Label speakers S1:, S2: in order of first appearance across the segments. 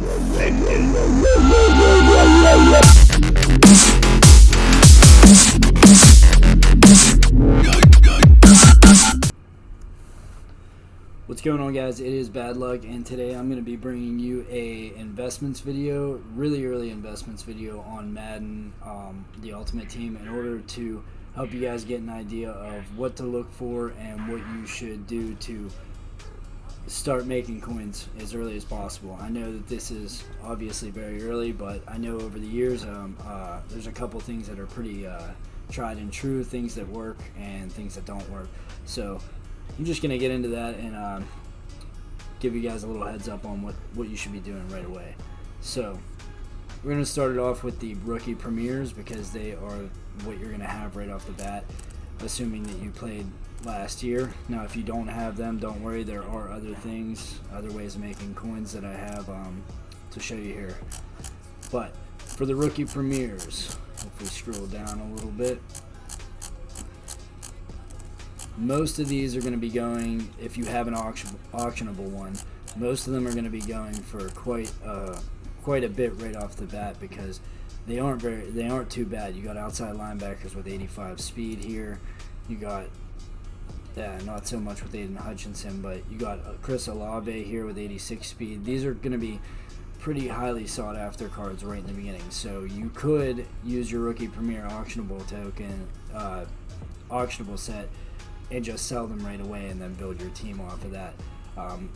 S1: Let's get it.
S2: What's going on, guys? It is Bad Luck, and today I'm going to be bringing you a investments video, really early investments video on Madden, the Ultimate Team, in order to help you guys get an idea of what to look for and what you should do to start making coins as early as possible. I know that this is obviously very early, but I know over the years there's a couple things that are pretty tried and true, things that work and things that don't work. So I'm just going to get into that and give you guys a little heads up on what you should be doing right away. So we're going to start it off with the rookie premieres, because they are what you're going to have right off the bat, assuming that you played last year. Now, if you don't have them, don't worry. There are other things, other ways of making coins that I have to show you here. But for the rookie premieres, if we scroll down a little bit, most of these are going to be going, if you have an auctionable one, most of them are going to be going for quite a bit right off the bat, because they aren't too bad. You got outside linebackers with 85 speed here. You got not so much with Aiden Hutchinson, but you got Chris Olave here with 86 speed. These are going to be pretty highly sought after cards right in the beginning. So you could use your rookie premier auctionable token, auctionable set, and just sell them right away and then build your team off of that.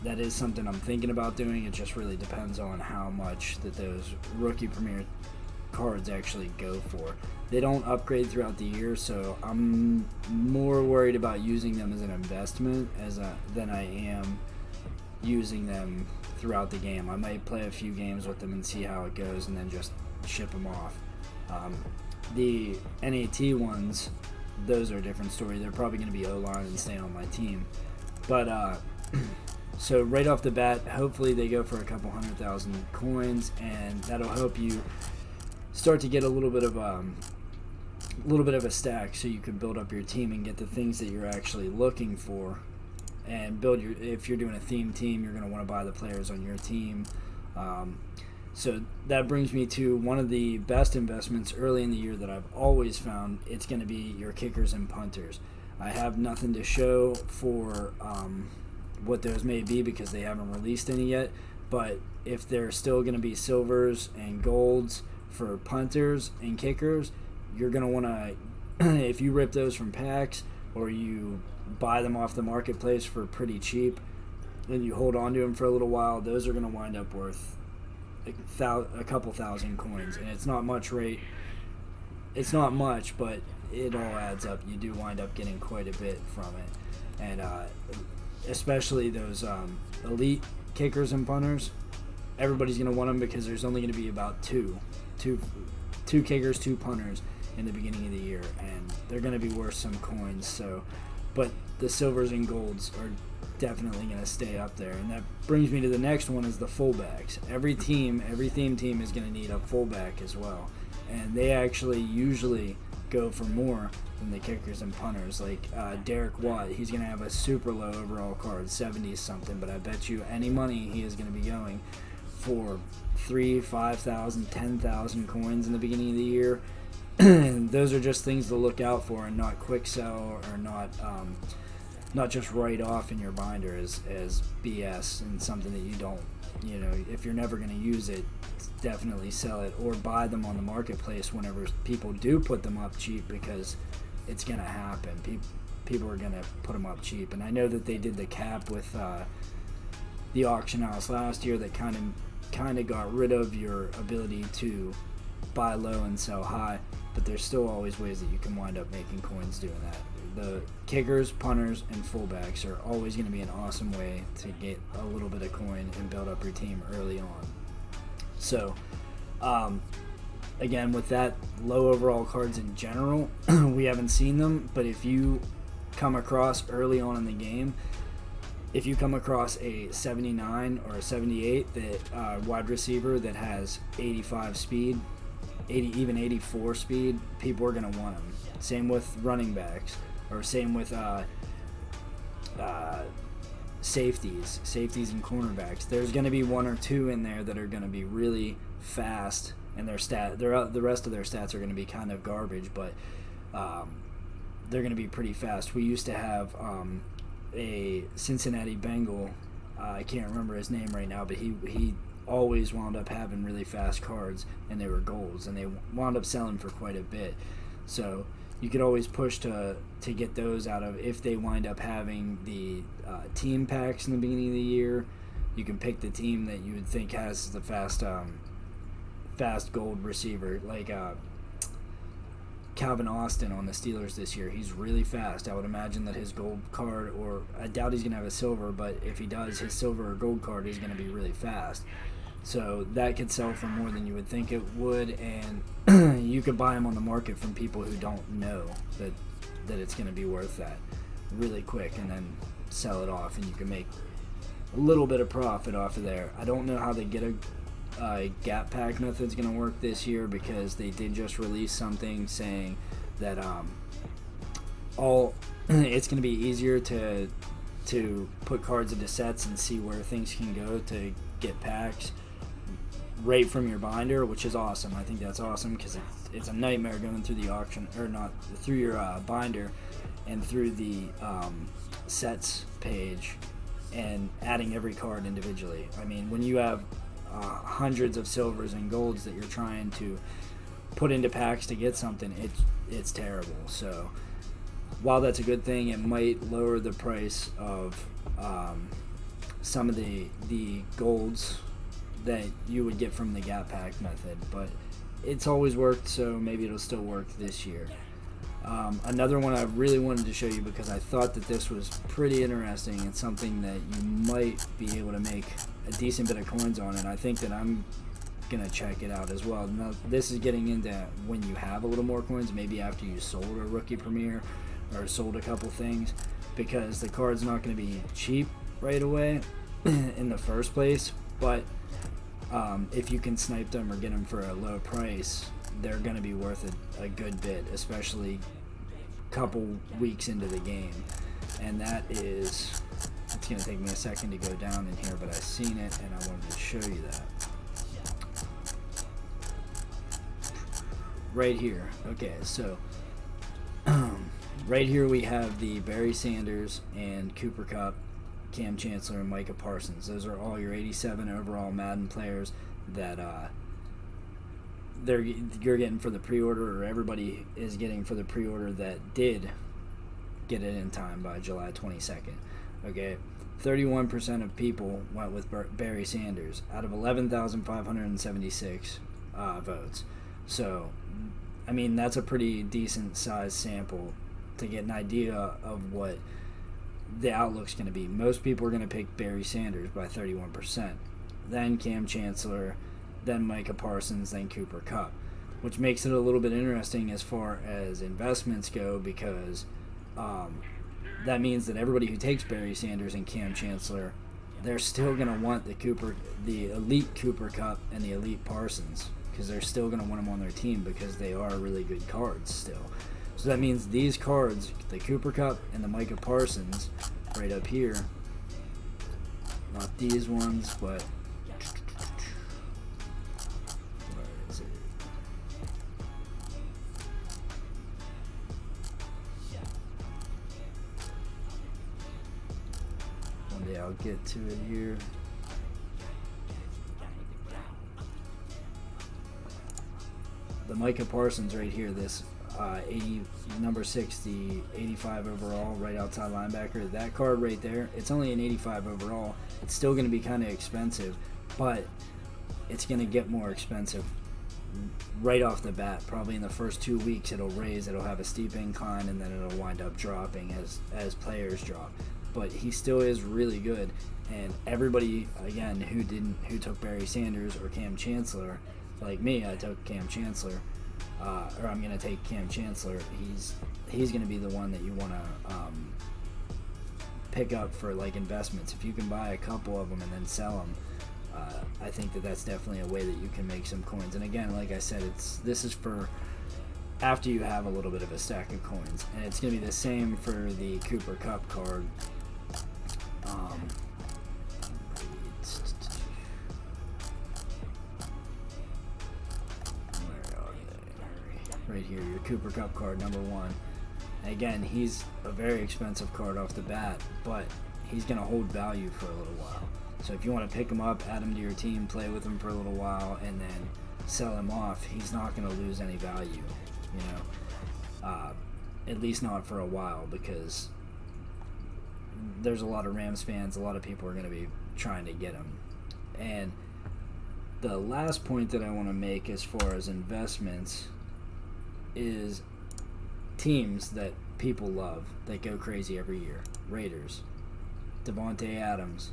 S2: That is something I'm thinking about doing. It just really depends on how much that those rookie premier cards actually go for. They don't upgrade throughout the year, so I'm more worried about using them as an investment than I am using them throughout the game. I might play a few games with them and see how it goes and then just ship them off. The NAT ones, those are a different story. They're probably going to be O-line and stay on my team. But so right off the bat, hopefully they go for a couple 100,000 coins, and that'll help you start to get a little bit of a stack, so you can build up your team and get the things that you're actually looking for, and build your. If you're doing a theme team, you're going to want to buy the players on your team. So that brings me to one of the best investments early in the year that I've always found. It's going to be your kickers and punters. I have nothing to show for what those may be, because they haven't released any yet. But if they're still going to be silvers and golds for punters and kickers, you're going to want to, if you rip those from packs or you buy them off the marketplace for pretty cheap and you hold on to them for a little while, those are going to wind up worth a couple thousand coins. And it's not much rate. It's not much, but it all adds up. You do wind up getting quite a bit from it. And especially those elite kickers and punters, everybody's going to want them, because there's only going to be about two kickers, 2 punters in the beginning of the year, and they're going to be worth some coins. So, but the silvers and golds are definitely going to stay up there. And that brings me to the next one, is the fullbacks. Every theme team is going to need a fullback as well, and they actually usually go for more than the kickers and punters. Like Derek Watt, he's going to have a super low overall card, 70 something, but I bet you any money he is going to be going for 3,000, 5,000, 10,000 coins in the beginning of the year. Those are just things to look out for, and not quick sell, or not just write off in your binder as BS and something that you don't, if you're never going to use it, definitely sell it or buy them on the marketplace whenever people do put them up cheap, because it's going to happen. People are going to put them up cheap. And I know that they did the cap with the auction house last year that kind of got rid of your ability to buy low and sell high, but there's still always ways that you can wind up making coins doing that. The kickers, punters, and fullbacks are always going to be an awesome way to get a little bit of coin and build up your team early on. So again, with that, low overall cards in general, we haven't seen them, but if you come across early on in the game, if you come across a 79 or a 78 that wide receiver that has 85 speed, even 84 speed, people are going to want them. Same with running backs, or same with safeties and cornerbacks. There's going to be one or two in there that are going to be really fast, and the rest of their stats are going to be kind of garbage, but they're going to be pretty fast. We used to have a Cincinnati Bengal. I can't remember his name right now, but he always wound up having really fast cards, and they were golds, and they wound up selling for quite a bit. So you could always push to get those out of, if they wind up having the team packs in the beginning of the year. You can pick the team that you would think has the fast gold receiver, like Calvin Austin on the Steelers this year. He's really fast. I would imagine that his gold card, or I doubt he's going to have a silver, but if he does, his silver or gold card is going to be really fast. So that could sell for more than you would think it would, and you could buy them on the market from people who don't know that it's going to be worth that really quick, and then sell it off, and you can make a little bit of profit off of there. I don't know how they get a gap pack method's going to work this year, because they did just release something saying that it's going to be easier to put cards into sets and see where things can go to get packs right from your binder, which is awesome. I think that's awesome, because it's a nightmare going through the auction, or not through your binder and through the sets page and adding every card individually. I mean, when you have hundreds of silvers and golds that you're trying to put into packs to get something, it's terrible. So while that's a good thing, it might lower the price of some of the golds that you would get from the gap pack method, but it's always worked, so maybe it'll still work this year. Another one I really wanted to show you, because I thought that this was pretty interesting and something that you might be able to make a decent bit of coins on, and I think that I'm going to check it out as well. Now, this is getting into when you have a little more coins, maybe after you sold a rookie premier or sold a couple things, because the card's not going to be cheap right away in the first place, but if you can snipe them or get them for a low price, they're going to be worth a good bit, especially a couple weeks into the game. And that is, it's going to take me a second to go down in here, but I've seen it and I wanted to show you that. Right here. Okay, so right here we have the Barry Sanders and Cooper Kupp, Cam Chancellor, and Micah Parsons. Those are all your 87 overall Madden players that you're getting for the pre-order, or everybody is getting for the pre-order that did get it in time by July 22nd. Okay, 31% of people went with Barry Sanders out of 11,576 votes. So, I mean, that's a pretty decent size sample to get an idea of what the outlook's going to be. Most people are going to pick Barry Sanders by 31%, then Cam Chancellor, then Micah Parsons, then Cooper Kupp, which makes it a little bit interesting as far as investments go, because that means that everybody who takes Barry Sanders and Cam Chancellor, they're still going to want the elite Cooper Kupp and the elite Parsons, because they're still going to want them on their team, because they are really good cards still. So that means these cards, the Cooper Kupp and the Micah Parsons, right up here, not these ones, but where is it? One day I'll get to it here. The Micah Parsons right here, this number 6, the 85 overall, right outside linebacker. That card right there, it's only an 85 overall. It's still going to be kind of expensive, but it's going to get more expensive right off the bat. Probably in the first 2 weeks it'll have a steep incline, and then it'll wind up dropping as players drop. But he still is really good, and everybody, again, who took Barry Sanders or Cam Chancellor, like me, I took Cam Chancellor, or I'm going to take Cam Chancellor. He's going to be the one that you want to pick up for like investments. If you can buy a couple of them and then sell them, I think that's definitely a way that you can make some coins. And again, like I said, this is for after you have a little bit of a stack of coins, and it's going to be the same for the Cooper Kupp card. right here, your Cooper Cup card, number 1. Again, he's a very expensive card off the bat, but he's going to hold value for a little while. So if you want to pick him up, add him to your team, play with him for a little while, and then sell him off, he's not going to lose any value, you know. At least not for a while, because there's a lot of Rams fans, a lot of people are going to be trying to get him. And the last point that I want to make as far as investments is teams that people love, that go crazy every year. Raiders, Devontae Adams,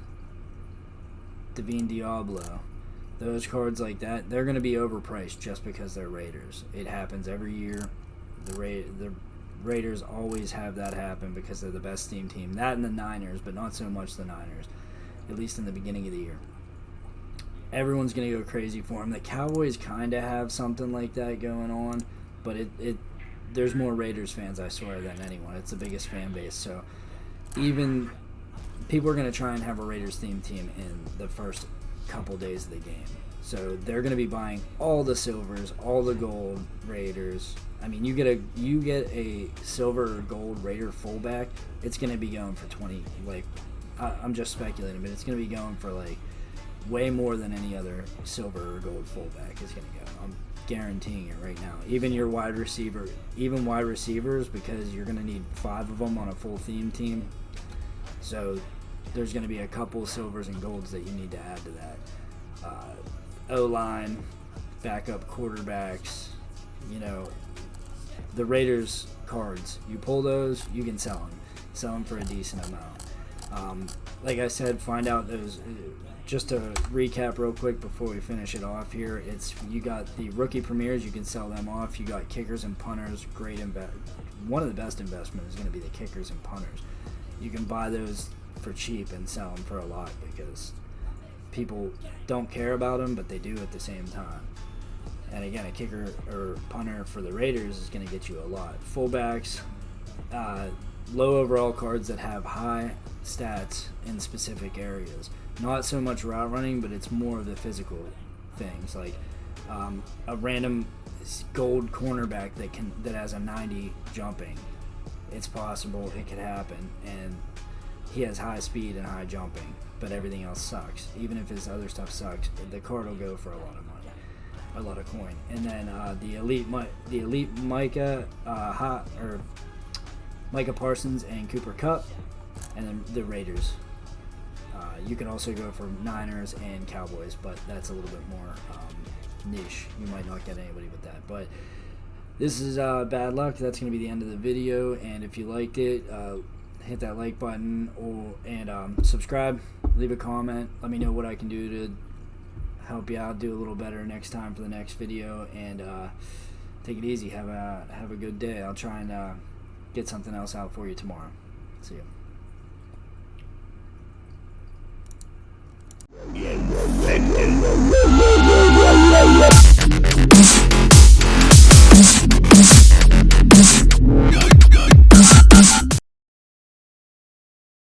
S2: Divine Diablo, those cards like that, they're going to be overpriced just because they're Raiders. It happens every year. The Raiders always have that happen because they're the best team. That and the Niners, but not so much the Niners, at least in the beginning of the year. Everyone's going to go crazy for them. The Cowboys kind of have something like that going on, but there's more Raiders fans, I swear, than anyone. It's the biggest fan base. So even people are going to try and have a Raiders themed team in the first couple days of the game. So they're going to be buying all the silvers, all the gold Raiders. I mean, you get a silver or gold Raider fullback, it's going to be going for 20. Like, I'm just speculating, but it's going to be going for like way more than any other silver or gold fullback is going to go. I'm guaranteeing it right now. Even your wide receivers, because you're going to need 5 of them on a full theme team. So there's going to be a couple silvers and golds that you need to add to that. O-line, backup quarterbacks, you know, the Raiders cards. You pull those, you can sell them for a decent amount. Like I said, find out those. Just to recap real quick before we finish it off here, you got the rookie premieres, you can sell them off. You got kickers and punters, one of the best investments is going to be the kickers and punters. You can buy those for cheap and sell them for a lot because people don't care about them, but they do at the same time. And again, a kicker or punter for the Raiders is going to get you a lot. Fullbacks, low overall cards that have high stats in specific areas. Not so much route running, but it's more of the physical things, like a random gold cornerback that has a 90 jumping. It's possible, it could happen, and he has high speed and high jumping, but everything else sucks. Even if his other stuff sucks, the card will go for a lot of money, a lot of coin. And then the elite Micah Micah Parsons and Cooper Kupp, and then the Raiders. You can also go for Niners and Cowboys, but that's a little bit more niche. You might not get anybody with that. But this is bad luck. That's going to be the end of the video. And if you liked it, hit that like button and subscribe. Leave a comment. Let me know what I can do to help you out, do a little better next time for the next video. And take it easy. Have a good day. I'll try and get something else out for you tomorrow. See you.